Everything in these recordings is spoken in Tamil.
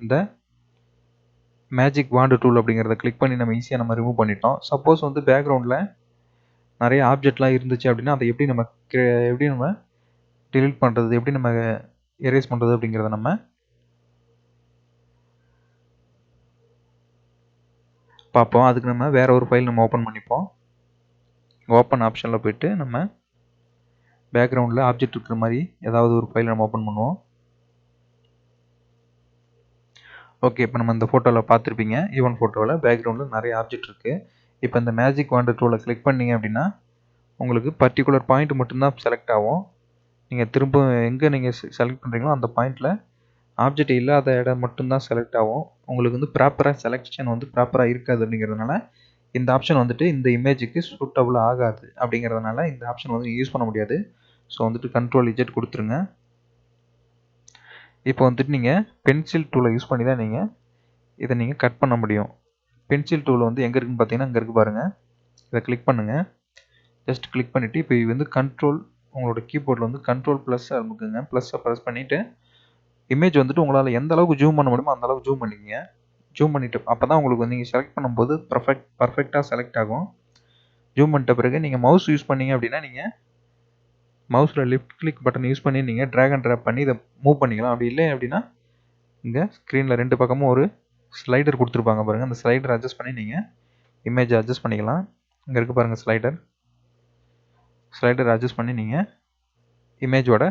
இந்த மேஜிக் வாண்ட் டூல் அப்படிங்கிறத கிளிக் பண்ணி நம்ம ஈஸியாக நம்ம ரிமூவ் பண்ணிட்டோம். சப்போஸ் வந்து பேக்ரவுண்டில் நிறைய ஆப்ஜெக்ட்லாம் இருந்துச்சு அப்படின்னா அதை எப்படி நம்ம delete பண்ணுறது, எப்படி நம்ம எரேஸ் பண்ணுறது அப்படிங்கிறத நம்ம பார்ப்போம். அதுக்கு நம்ம வேற ஒரு ஃபைல் நம்ம ஓப்பன் பண்ணிப்போம். ஓப்பன் ஆப்ஷனில் போயிட்டு நம்ம பேக்ரவுண்டில் ஆப்ஜெக்ட் இருக்கிற மாதிரி ஏதாவது ஒரு ஃபைல் நம்ம ஓப்பன் பண்ணுவோம். ஓகே, இப்போ நம்ம இந்த ஃபோட்டோவில் பார்த்துருப்பீங்க. ஈவன் ஃபோட்டோவில் பேக்ரவுண்டில் நிறைய ஆப்ஜெக்ட் இருக்குது. இப்போ இந்த மேஜிக் வாண்ட் டூலை கிளிக் பண்ணிங்க அப்படின்னா உங்களுக்கு பர்டிகுலர் பாயிண்ட் மட்டும்தான் செலக்ட் ஆகும். நீங்கள் திரும்ப எங்கே நீங்கள் செலக்ட் பண்ணுறீங்களோ அந்த பாயிண்டில் ஆப்ஜெக்ட் இல்லாத இடம் மட்டும்தான் செலக்ட் ஆகும். உங்களுக்கு வந்து ப்ராப்பராக செலெக்ஷன் வந்து ப்ராப்பராக இருக்காது. அப்படிங்கிறதுனால இந்த ஆப்ஷன் வந்துட்டு இந்த இமேஜுக்கு சூட்டபுளாக ஆகாது. அப்படிங்கிறதுனால இந்த ஆப்ஷன் வந்து யூஸ் பண்ண முடியாது. ஸோ வந்துட்டு Ctrl+Z கொடுத்துருங்க. இப்போ வந்துட்டு நீங்கள் பென்சில் டூலை யூஸ் பண்ணி தான் இதை நீங்கள் கட் பண்ண முடியும். பென்சில் டூல் வந்து எங்கே இருக்குன்னு பார்த்தீங்கன்னா இங்கே இருக்குது பாருங்கள். இதை கிளிக் பண்ணுங்கள். ஜஸ்ட் கிளிக் பண்ணிவிட்டு இப்போ இது வந்து உங்களோட கீபோர்டில் வந்து Ctrl+ அமுக்குங்க. ப்ளஸ்ஸை ப்ரெஸ் பண்ணிவிட்டு இமேஜ் வந்துட்டு உங்களால் எந்த அளவுக்கு ஜூம் பண்ண முடியுமோ அந்த அளவுக்கு ஜூம் பண்ணிக்கங்க. ஜூம் பண்ணிவிட்டு அப்போ தான் உங்களுக்கு வந்து நீங்கள் செலக்ட் பண்ணும்போது பர்ஃபெக்டாக செலக்ட் ஆகும். ஜூம் பண்ணிட்ட பிறகு நீங்கள் மவுஸ் யூஸ் பண்ணீங்க அப்படின்னா நீங்கள் மவுஸில் லெஃப்ட் கிளிக் பட்டன் யூஸ் பண்ணி நீங்கள் ட்ராக் அண்ட் ட்ராப் பண்ணி இதை மூவ் பண்ணிக்கலாம். அப்படி இல்லை அப்படின்னா இங்கே ஸ்க்ரீனில் 2 பக்கமும் ஒரு ஸ்லைடர் கொடுத்துருப்பாங்க பாருங்கள். அந்த ஸ்லைடர் அட்ஜஸ்ட் பண்ணி நீங்கள் இமேஜை அட்ஜஸ்ட் பண்ணிக்கலாம். இங்கே இருக்குது பாருங்கள் ஸ்லைடர் அட்ஜஸ்ட் பண்ணி நீங்கள் இமேஜோட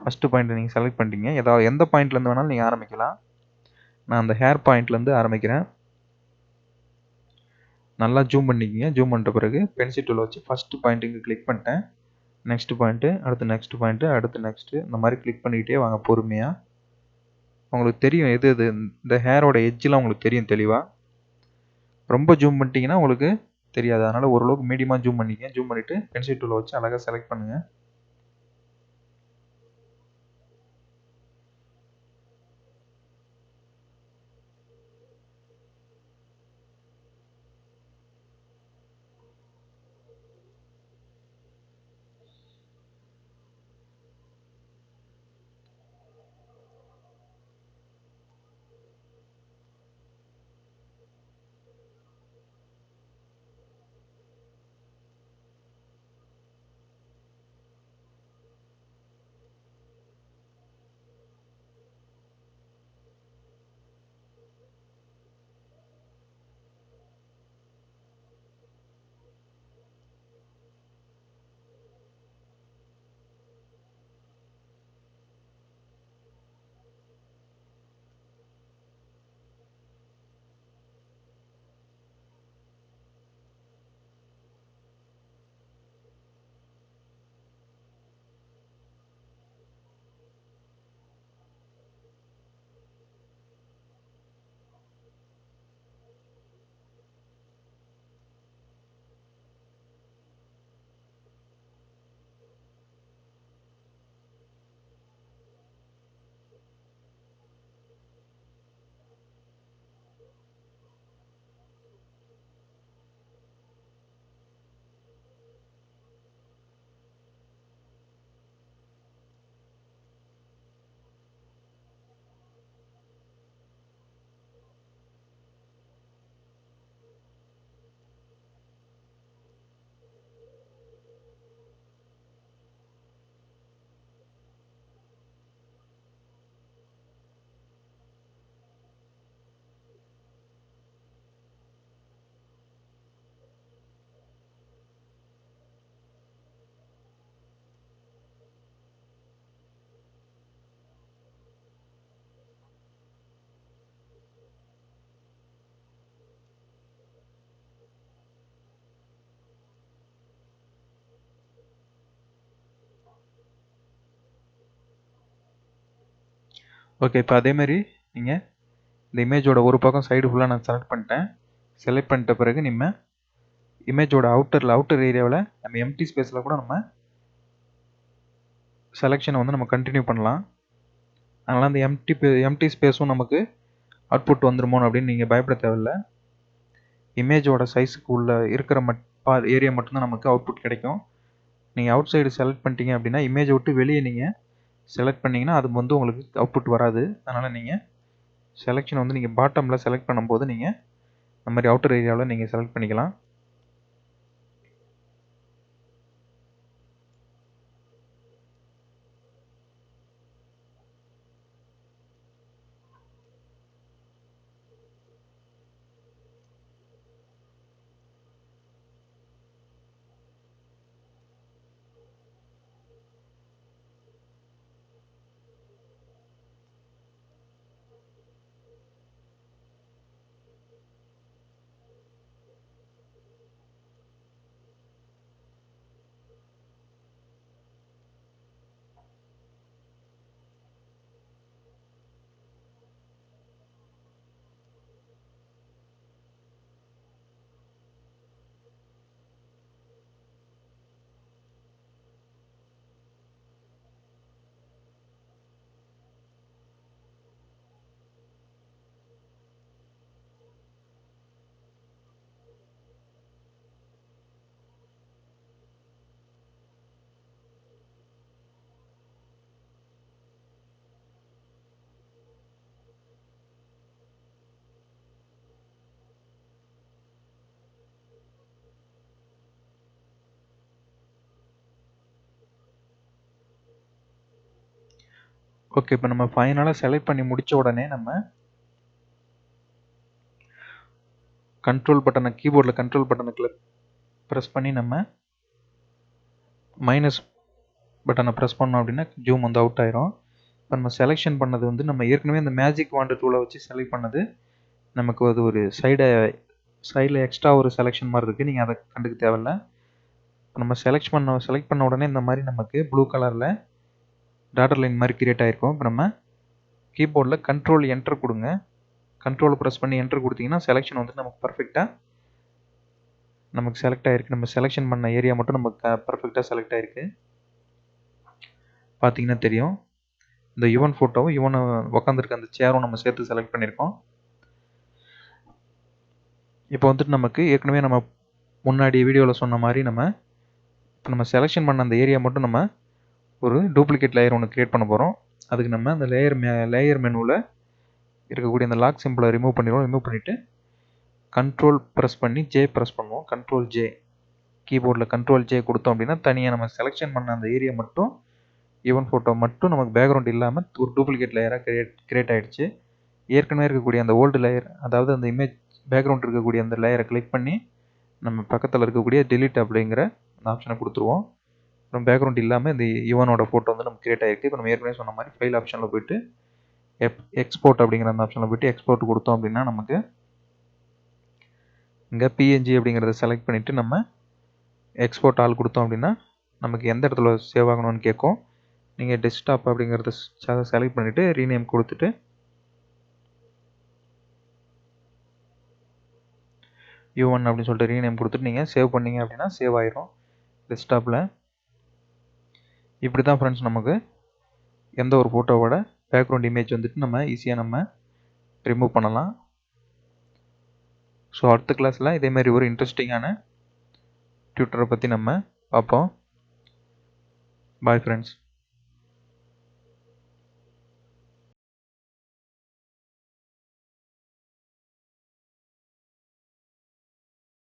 ஃபஸ்ட்டு பாயிண்ட்டை நீங்கள் செலக்ட் பண்ணிட்டீங்க. எந்த பாயிண்ட்லேருந்து வேணாலும் நீங்கள் ஆரம்பிக்கலாம். நான் அந்த ஹேர் பாயிண்ட்லேருந்து ஆரம்பிக்கிறேன். நல்லா ஜூம் பண்ணிக்கிங்க. ஜூம் பண்ணிட்ட பிறகு பென்சில் டூலை வச்சு ஃபஸ்ட்டு பாயிண்ட்டுக்கு கிளிக் பண்ணிட்டேன். நெக்ஸ்ட் பாயிண்ட்டு, அடுத்து நெக்ஸ்ட் பாயிண்ட்டு, அடுத்து நெக்ஸ்ட்டு, இந்த மாதிரி கிளிக் பண்ணிக்கிட்டே வாங்க பொறுமையாக. உங்களுக்கு தெரியும் எது இந்த ஹேரோட எட்ஜெலாம் உங்களுக்கு தெரியும் தெளிவாக. ரொம்ப ஜூம் பண்ணிட்டீங்கன்னா உங்களுக்கு தெரியாது. அதனால் ஓரளவுக்கு மீடியமாக ஜூம் பண்ணிக்கங்க. ஜூம் பண்ணிவிட்டு பென்சில் டூலை வச்சு அழகாக செலக்ட் பண்ணுங்கள். ஓகே, இப்போ அதேமாரி நீங்கள் இந்த இமேஜோட ஒரு பக்கம் சைடு ஃபுல்லாக நான் செலக்ட் பண்ணிட்டேன். செலக்ட் பண்ணிட்ட பிறகு நம்ம இமேஜோட அவுட்டர் ஏரியாவில் நம்ம எம்டி ஸ்பேஸில் கூட நம்ம செலெக்ஷனை வந்து நம்ம கண்டினியூ பண்ணலாம். அதனால் அந்த எம்டி ஸ்பேஸும் நமக்கு அவுட்புட் வந்துருமோ அப்படின்னு நீங்கள் பயப்பட தேவையில்லை. இமேஜோட சைஸுக்கு உள்ள இருக்கிற ஏரியா மட்டும்தான் நமக்கு அவுட்புட் கிடைக்கும். நீங்கள் அவுட் சைடு செலக்ட் பண்ணிட்டீங்க அப்படின்னா இமேஜை விட்டு வெளியே நீங்கள் செலக்ட் பண்ணிங்கன்னா அது வந்து உங்களுக்கு அவுட்புட் வராது. அதனால் நீங்கள் செலெக்ஷன் வந்து நீங்கள் பாட்டமில் செலக்ட் பண்ணும்போது நீங்கள் இந்த மாதிரி அவுட்டர் ஏரியாவில் நீங்கள் செலக்ட் பண்ணிக்கலாம். ஓகே, இப்போ நம்ம ஃபைனலாக செலக்ட் பண்ணி முடித்த உடனே நம்ம கண்ட்ரோல் பட்டனை கீபோர்டில் கண்ட்ரோல் பட்டனை ப்ரெஸ் பண்ணி நம்ம மைனஸ் பட்டனை ப்ரெஸ் பண்ணோம் அப்படின்னா ஜூம் வந்து அவுட் ஆயிரும். இப்போ நம்ம செலெக்ஷன் பண்ணது வந்து நம்ம ஏற்கனவே இந்த மேஜிக் வாண்டு டூலை வச்சு செலக்ட் பண்ணது நமக்கு அது ஒரு சைடில் எக்ஸ்ட்ரா ஒரு செலெக்ஷன் மாதிரி இருக்குது. நீங்கள் அதை கண்டுக்க தேவையில்ல. இப்போ நம்ம செலக்ட் பண்ண உடனே இந்த மாதிரி நமக்கு ப்ளூ கலரில் டாட்டர் லைன் மாதிரி கிரியேட் ஆகிருக்கும். இப்போ நம்ம கீபோர்டில் கண்ட்ரோல் என்டர் கொடுங்க. கண்ட்ரோல் ப்ரெஸ் பண்ணி என்டர் கொடுத்தீங்கன்னா செலெக்ஷன் வந்து நமக்கு பர்ஃபெக்டாக நமக்கு செலக்ட் ஆகிருக்கு. நம்ம செலெக்ஷன் பண்ண ஏரியா மட்டும் நமக்கு பர்ஃபெக்டாக செலக்ட் ஆகிருக்கு. பார்த்தீங்கன்னா தெரியும். இந்த யுவன் ஃபோட்டோவும் யுவன் உட்காந்துருக்க அந்த சேரும் நம்ம சேர்த்து செலக்ட் பண்ணியிருக்கோம். இப்போ வந்துட்டு நமக்கு ஏற்கனவே நம்ம முன்னாடி வீடியோவில் சொன்ன மாதிரி இப்போ நம்ம செலெக்ஷன் பண்ண அந்த ஏரியா மட்டும் நம்ம ஒரு டூப்ளிகேட் லேயர் ஒன்று க்ரியேட் பண்ண போகிறோம். அதுக்கு நம்ம அந்த லேயர் மெனுவில் இருக்கக்கூடிய அந்த லாக் சிம்பிளை ரிமூவ் பண்ணிவிட்டு கண்ட்ரோல் ப்ரெஸ் பண்ணி ஜே ப்ரெஸ் பண்ணுவோம். கண்ட்ரோல் ஜே கீபோர்டில் கண்ட்ரோல் ஜே கொடுத்தோம் அப்படின்னா தனியாக நம்ம செலெக்ஷன் பண்ண அந்த ஏரியா மட்டும் ஈவன் ஃபோட்டோ மட்டும் நமக்கு பேக்ரவுண்ட் இல்லாமல் ஒரு டூப்ளிகேட் லேயராக கிரியேட் ஆகிடுச்சு. ஏற்கனவே இருக்கக்கூடிய அந்த ஓல்டு லேயர், அதாவது அந்த இமேஜ் பேக்ரவுண்ட் இருக்கக்கூடிய அந்த லேயரை கிளிக் பண்ணி நம்ம பக்கத்தில் இருக்கக்கூடிய டெலிட் அப்படிங்கிற அந்த ஆப்ஷனை கொடுத்துருவோம். அப்புறம் பேக்ரவுண்ட் இல்லாமல் இந்த யுவனோட ஃபோட்டோ வந்து நமக்கு கிரியேட் ஆகிருக்கு. இப்போ நம்ம ஏற்கனவே சொன்ன மாதிரி ஃபைல் ஆப்ஷனில் போய்ட்டு எக்ஸ்போர்ட் அப்படிங்கிற அந்த ஆப்ஷனில் போய்ட்டு எக்ஸ்போர்ட் கொடுத்தோம் அப்படின்னா நமக்கு இங்கே பிஎன்ஜி அப்படிங்கிறத செலக்ட் பண்ணிவிட்டு நம்ம எக்ஸ்போர்ட் ஆல் கொடுத்தோம் அப்படின்னா நமக்கு எந்த இடத்துல சேவ் ஆகணும்னு கேட்கும். நீங்கள் டெஸ்க்டாப் அப்படிங்கிறத செலக்ட் பண்ணிவிட்டு ரீநேம் கொடுத்துட்டு U1 அப்படின்னு சொல்லிட்டு ரீநேம் கொடுத்துட்டு நீங்கள் சேவ் பண்ணீங்க அப்படின்னா சேவ் ஆயிரும் டெஸ்க்டாப்பில். இப்படி தான் ஃப்ரெண்ட்ஸ் நமக்கு எந்த ஒரு ஃபோட்டோவோட பேக்ரவுண்ட் இமேஜ் வந்துட்டு நம்ம ஈஸியாக நம்ம ரிமூவ் பண்ணலாம். ஸோ அடுத்த கிளாஸில் இதேமாதிரி ஒரு இன்ட்ரெஸ்டிங்கான டியூட்டரை பற்றி நம்ம பார்ப்போம். Bye friends.